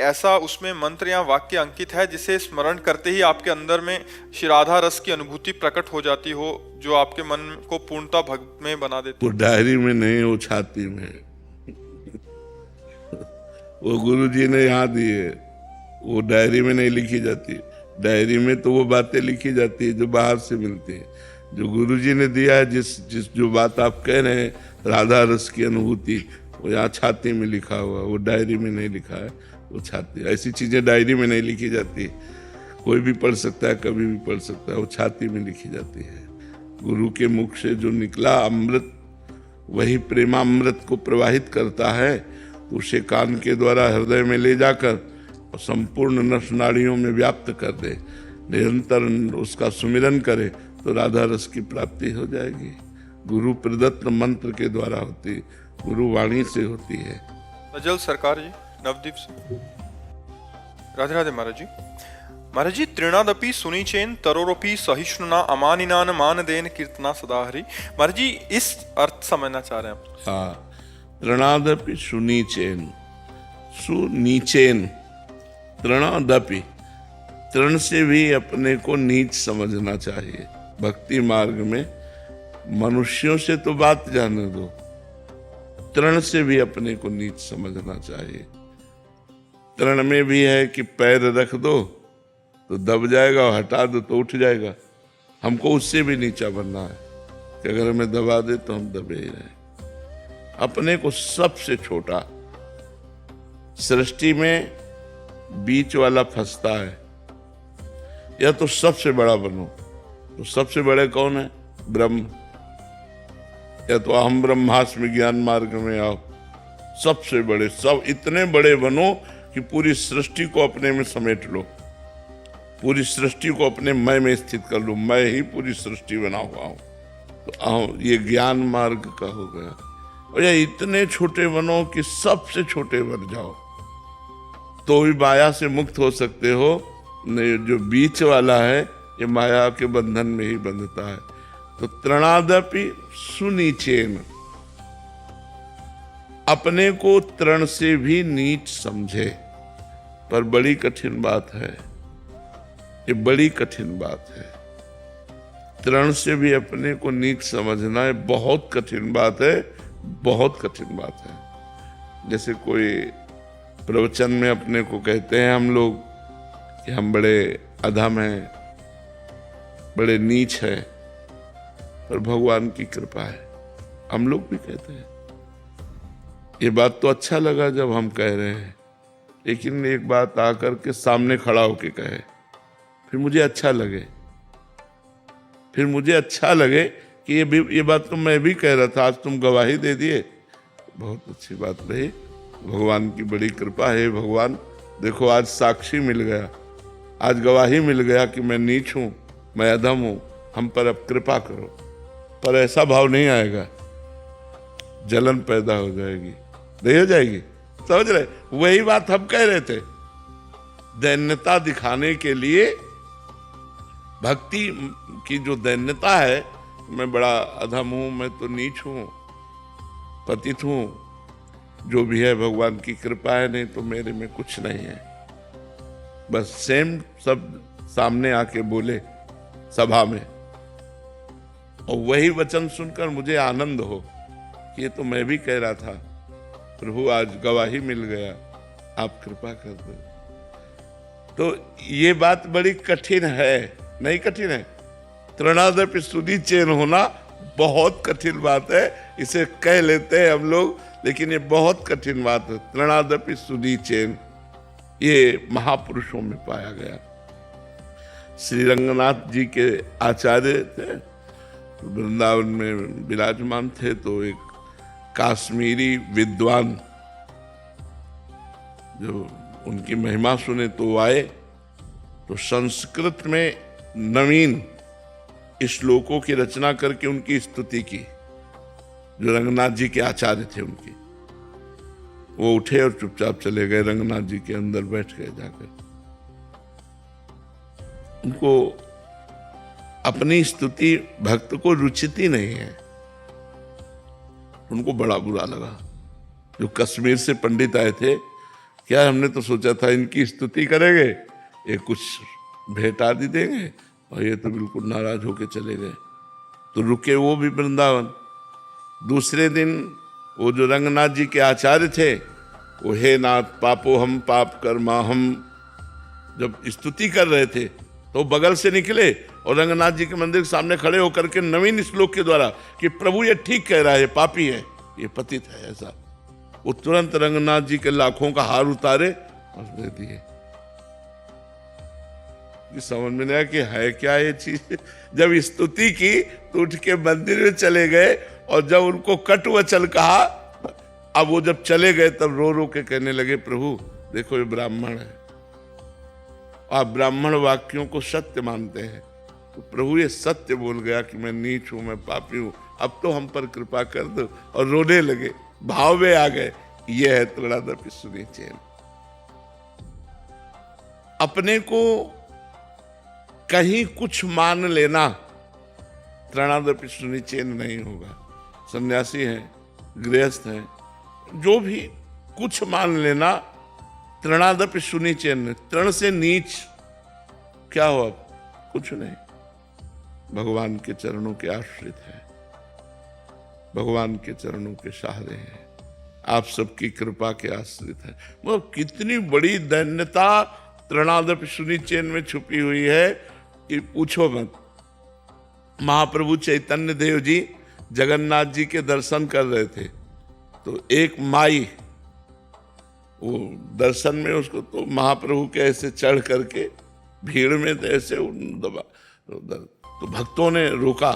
ऐसा उसमें मंत्र या वाक्य अंकित है जिसे स्मरण करते ही आपके अंदर में श्री राधा रस की अनुभूति प्रकट हो जाती हो, जो आपके मन को पूर्णता भक्त में बना देती? वो डायरी में नहीं, वो छाती में है। वो गुरु जी ने यहाँ दी है, वो डायरी में नहीं लिखी जाती। डायरी में तो वो बातें लिखी जाती है जो बाहर से मिलती है। जो गुरु जी ने दिया है, जिस जो बात आप कह रहे हैं, राधा रस की अनुभूति, वो यहाँ छाती में लिखा हुआ, वो डायरी में नहीं लिखा है, वो छाती। ऐसी चीजें डायरी में नहीं लिखी जाती, कोई भी पढ़ सकता है, कभी भी पढ़ सकता है, वो छाती में लिखी जाती है। गुरु के मुख से जो निकला अमृत, वही प्रेमामृत को प्रवाहित करता है, तो उसे कान के द्वारा हृदय में ले जाकर और संपूर्ण नस नाड़ियों में व्याप्त कर दे। निरंतर उसका सुमिरन करे तो राधा रस की प्राप्ति हो जाएगी। गुरु प्रदत्त मंत्र के द्वारा होती, गुरु वाणी से होती है। सजल सरकार जी, नवदीप से। राधे राधे महाराज जी। महाराज जी, तृणादपि सुनिचेन तरोरपि सहिष्णुना अमानिनान मानदेन कीर्तना सदा हरि। महाराज जी, इस अर्थ समझना चाह रहे हैं आप? हाँ, तृणादपि सुनीचेन, सुनीचेन, तृणादपि, तृण से भी अपने को नीच समझना चाहिए। भक्ति मार्ग में मनुष्यों से तो बात जाने दो, तृण से भी अपने को नीच समझना चाहिए। तृण में भी है कि पैर रख दो तो दब जाएगा, और हटा दो तो उठ जाएगा। हमको उससे भी नीचा बनना है कि अगर हमें दबा दे तो हम दबे ही रहे। अपने को सबसे छोटा, सृष्टि में बीच वाला फंसता है, या तो सबसे बड़ा बनो। तो सबसे बड़े कौन है? ब्रह्म। या तो अहम ब्रह्मास्मि ज्ञान मार्ग में आओ, सबसे बड़े, सब इतने बड़े बनो कि पूरी सृष्टि को अपने में समेट लो, पूरी सृष्टि को अपने मैं में स्थित कर लो। मैं ही पूरी सृष्टि बना हुआ हूं। तो ये ज्ञान मार्ग का हो गया। और या इतने छोटे बनो कि सबसे छोटे बन जाओ, तो भी माया से मुक्त हो सकते हो। नहीं, जो बीच वाला है ये माया के बंधन में ही बंधता है। तो तृणादपि सुनीचेन, अपने को तृण से भी नीच समझे। पर बड़ी कठिन बात है, ये बड़ी कठिन बात है। तृण से भी अपने को नीच समझना है, बहुत कठिन बात है, बहुत कठिन बात है। जैसे कोई प्रवचन में अपने को कहते हैं हम लोग कि हम बड़े अधम हैं, बड़े नीच हैं, पर भगवान की कृपा है, हम लोग भी कहते हैं। ये बात तो अच्छा लगा जब हम कह रहे हैं, लेकिन एक बात आकर के सामने खड़ा होके कहे, फिर मुझे अच्छा लगे, फिर मुझे अच्छा लगे कि ये बात तो मैं भी कह रहा था, आज तुम गवाही दे दिए, बहुत अच्छी बात रही। भगवान की बड़ी कृपा है। भगवान देखो, आज साक्षी मिल गया, आज गवाही मिल गया कि मैं नीच हूं, मैं अधम हूं, हम पर अब कृपा करो। पर ऐसा भाव नहीं आएगा, जलन पैदा हो जाएगी, नहीं हो जाएगी? समझ रहे? वही बात हम कह रहे थे। दैन्यता दिखाने के लिए, भक्ति की जो दैन्यता है, मैं बड़ा अधम हूं, मैं तो नीच हूं, पतित हूं, जो भी है भगवान की कृपा है, नहीं तो मेरे में कुछ नहीं है। बस सेम सब सामने आके बोले सभा में, और वही वचन सुनकर मुझे आनंद हो कि ये तो मैं भी कह रहा था, प्रभु आज गवाही मिल गया, आप कृपा कर दो। तो ये बात बड़ी कठिन है, नहीं कठिन है? तृणादपि सुनीचेन होना बहुत कठिन बात है। इसे कह लेते हैं हम लोग, लेकिन ये बहुत कठिन बात है। तृणादपि सुनीचेन, ये महापुरुषों में पाया गया। श्री रंगनाथ जी के आचार्य थे, वृंदावन में विराजमान थे, तो एक काश्मीरी विद्वान जो उनकी महिमा सुने तो आए, तो संस्कृत में नवीन श्लोकों की रचना करके उनकी स्तुति की। जो रंगनाथ जी के आचार्य थे उनकी, वो उठे और चुपचाप चले गए, रंगनाथ जी के अंदर बैठ गए जाकर। उनको अपनी स्तुति भक्त को रुचिती नहीं है, उनको बड़ा बुरा लगा। जो कश्मीर से पंडित आए थे, क्या हमने तो सोचा था इनकी स्तुति करेंगे, ये कुछ भेंट आदि देंगे, और ये तो बिल्कुल नाराज होके चले गए। तो रुके वो भी वृंदावन। दूसरे दिन वो जो रंगनाथ जी के आचार्य थे, वो हे नाथ पापो हम पाप कर्मा हम, जब स्तुति कर रहे थे तो बगल से निकले और रंगनाथ जी के मंदिर के सामने खड़े होकर के नवीन श्लोक के द्वारा कि प्रभु ये ठीक कह रहा है, पापी है, ये पतित है, ऐसा वो तुरंत रंगनाथ जी के लाखों का हार उतारे और दे दिए। समझ में नहीं आया कि है क्या ये चीज। जब स्तुति की तो उठ के मंदिर में चले गए, और जब उनको कट वचन कहा, अब वो जब चले गए तब रो रो के कहने लगे प्रभु देखो ये ब्राह्मण है, आप ब्राह्मण वाक्यों को सत्य मानते हैं, तो प्रभु ये सत्य बोल गया कि मैं नीच हूं, मैं पापी हूं, अब तो हम पर कृपा कर दो। और रोने लगे, भाव में आ गए। ये है तृणादपि सुनिचेन। अपने को कहीं कुछ मान लेना तृणादपि सुनिचेन नहीं होगा। सन्यासी हैं, गृहस्थ हैं, जो भी कुछ मान लेना तृणादपि सुनिचेन। तृण से नीच क्या हो, अब कुछ नहीं, भगवान के चरणों के आश्रित है, भगवान के चरणों के सहारे हैं, आप सबकी कृपा के आश्रित है। वो कितनी बड़ी दैन्यता तृणादपि सुनिचेन में छुपी हुई है कि पूछो मत। महाप्रभु चैतन्य देव जी जगन्नाथ जी के दर्शन कर रहे थे, तो एक माई वो दर्शन में उसको तो महाप्रभु के ऐसे चढ़ करके भीड़ में तो ऐसे दबा, तो भक्तों ने रोका,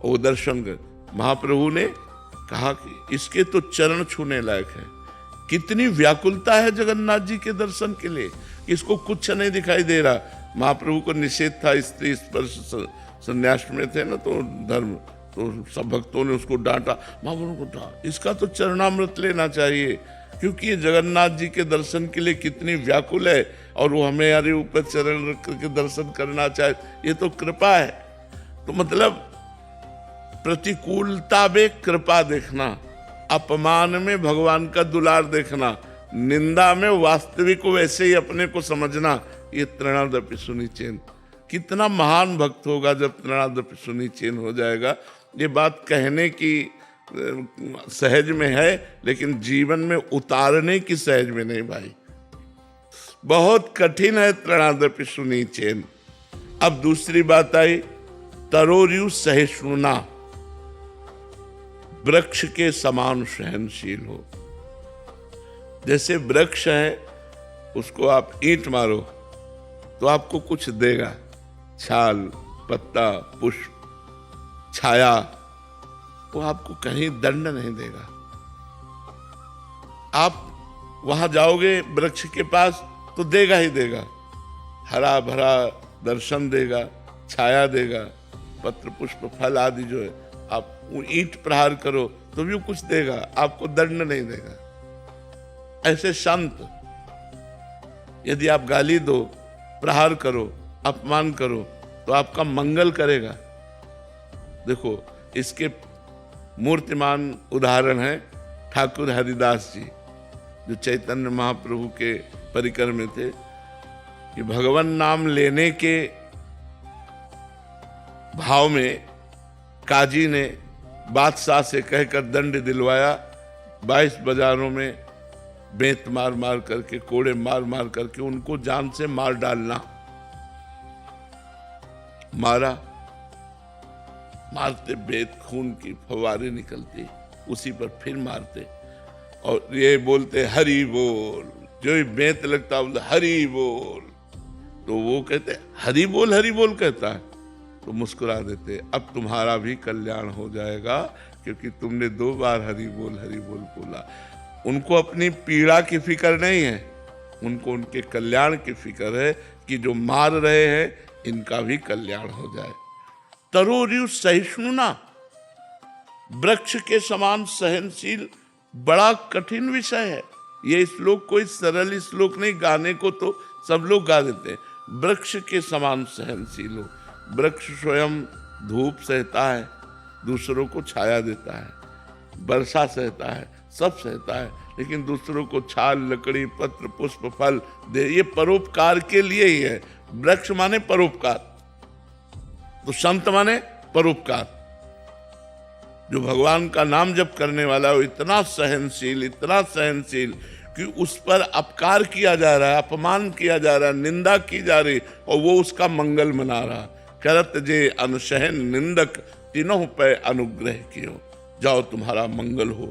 वो दर्शन कर महाप्रभु ने कहा कि इसके तो चरण छूने लायक है। कितनी व्याकुलता है जगन्नाथ जी के दर्शन के लिए, इसको कुछ नहीं दिखाई दे रहा। महाप्रभु को निषेध था, स्त्री स्पर्श संन्यास में थे ना, तो धर्म, तो सब भक्तों ने उसको डांटा। महाप्रभु को कहा इसका तो चरणामृत लेना चाहिए, क्योंकि ये जगन्नाथ जी के दर्शन के लिए कितनी व्याकुल है, और वो हमारे ऊपर चरण रख करके दर्शन करना चाहे, ये तो कृपा है। तो मतलब प्रतिकूलता में कृपा देखना, अपमान में भगवान का दुलार देखना, निंदा में वास्तविक वैसे ही अपने को समझना, ये तृणादपि सुनिचेन। कितना महान भक्त होगा जब तृणादपि सुनिचेन हो जाएगा। ये बात कहने की सहज में है, लेकिन जीवन में उतारने की सहज में नहीं भाई, बहुत कठिन है तृणादपि सुनिचेन। अब दूसरी बात आई, तरोर्यु सहिष्णुना, वृक्ष के समान सहनशील हो। जैसे वृक्ष है, उसको आप ईंट मारो तो आपको कुछ देगा, छाल, पत्ता, पुष्प, छाया, वो आपको कहीं दंड नहीं देगा। आप वहां जाओगे वृक्ष के पास तो देगा ही देगा, हरा भरा दर्शन देगा, छाया देगा, पत्र पुष्प फल आदि जो है, आप ईंट प्रहार करो तो भी कुछ देगा, आपको दंड नहीं देगा। ऐसे संत, यदि आप गाली दो, प्रहार करो, अपमान करो, तो आपका मंगल करेगा। देखो, इसके मूर्तिमान उदाहरण है ठाकुर हरिदास जी, जो चैतन्य महाप्रभु के परिकर में थे, कि भगवान नाम लेने के भाव में काजी ने बादशाह से कहकर दंड दिलवाया, 22 बाजारों में बेंत मार मार करके, कोड़े मार मार करके उनको जान से मार डालना। मारा, मारते बेत खून की फवारे निकलती, उसी पर फिर मारते, और ये बोलते हरि बोल, जो ही बेंत लगता बोलते हरि बोल, तो वो कहते हरि बोल कहता है, तो मुस्कुरा देते, अब तुम्हारा भी कल्याण हो जाएगा, क्योंकि तुमने 2 बार हरि बोल बोला। उनको अपनी पीड़ा की फिक्र नहीं है, उनको उनके कल्याण की फिक्र है कि जो मार रहे हैं इनका भी कल्याण हो जाए। तरोर्यु सहिष्णुना, वृक्ष के समान सहनशील, बड़ा कठिन विषय है। ये श्लोक कोई सरल श्लोक नहीं, गाने को तो सब लोग गा देते हैं। वृक्ष के समान सहनशील हो। वृक्ष स्वयं धूप सहता है, दूसरों को छाया देता है, वर्षा सहता है, सब सहता है, लेकिन दूसरों को छाल, लकड़ी, पत्र, पुष्प, फल दे, ये परोपकार के लिए ही है। वृक्ष माने परोपकार, तो संत माने परोपकार। जो भगवान का नाम जप करने वाला है वो इतना सहनशील, इतना सहनशील कि उस पर अपकार किया जा रहा है, अपमान किया जा रहा है, निंदा की जा रही, और वो उसका मंगल मना रहा। करत जे अनुसहन निंदक, तीनों पे अनुग्रह कियो, जाओ तुम्हारा मंगल हो,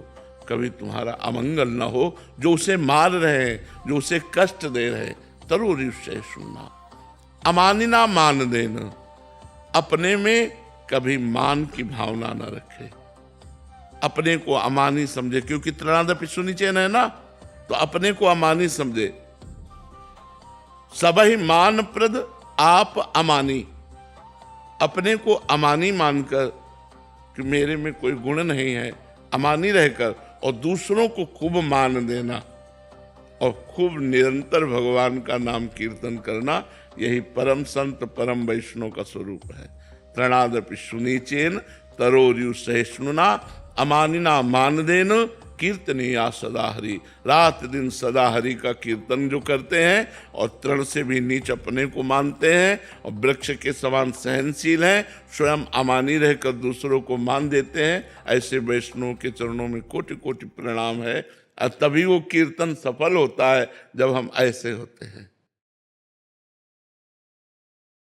कभी तुम्हारा अमंगल न हो। जो उसे मार रहे हैं, जो उसे कष्ट दे रहे हैं, तरुरी से सुनना। अमानिना मान देना, अपने में कभी मान की भावना न रखे, अपने को अमानी समझे, क्योंकि त्रणादपि सुनिचेन है ना, तो अपने को अमानी समझे। सबहि मान प्रद आप अमानी, अपने को अमानी मानकर कि मेरे में कोई गुण नहीं है, अमानी रहकर, और दूसरों को खूब मान देना और खूब निरंतर भगवान का नाम कीर्तन करना, यही परम संत परम वैष्णव का स्वरूप है। त्रणादपि सुनीचेन तरोर्यु सहिष्णुना, अमानिना मान देन, कीर्तनीया सदा हरि। रात दिन सदा हरि का कीर्तन जो करते हैं और तृण से भी नीच अपने को मानते हैं और वृक्ष के समान सहनशील हैं, स्वयं अमानी रहकर दूसरों को मान देते हैं, ऐसे वैष्णव के चरणों में कोटि कोटि प्रणाम है। और तभी वो कीर्तन सफल होता है जब हम ऐसे होते हैं।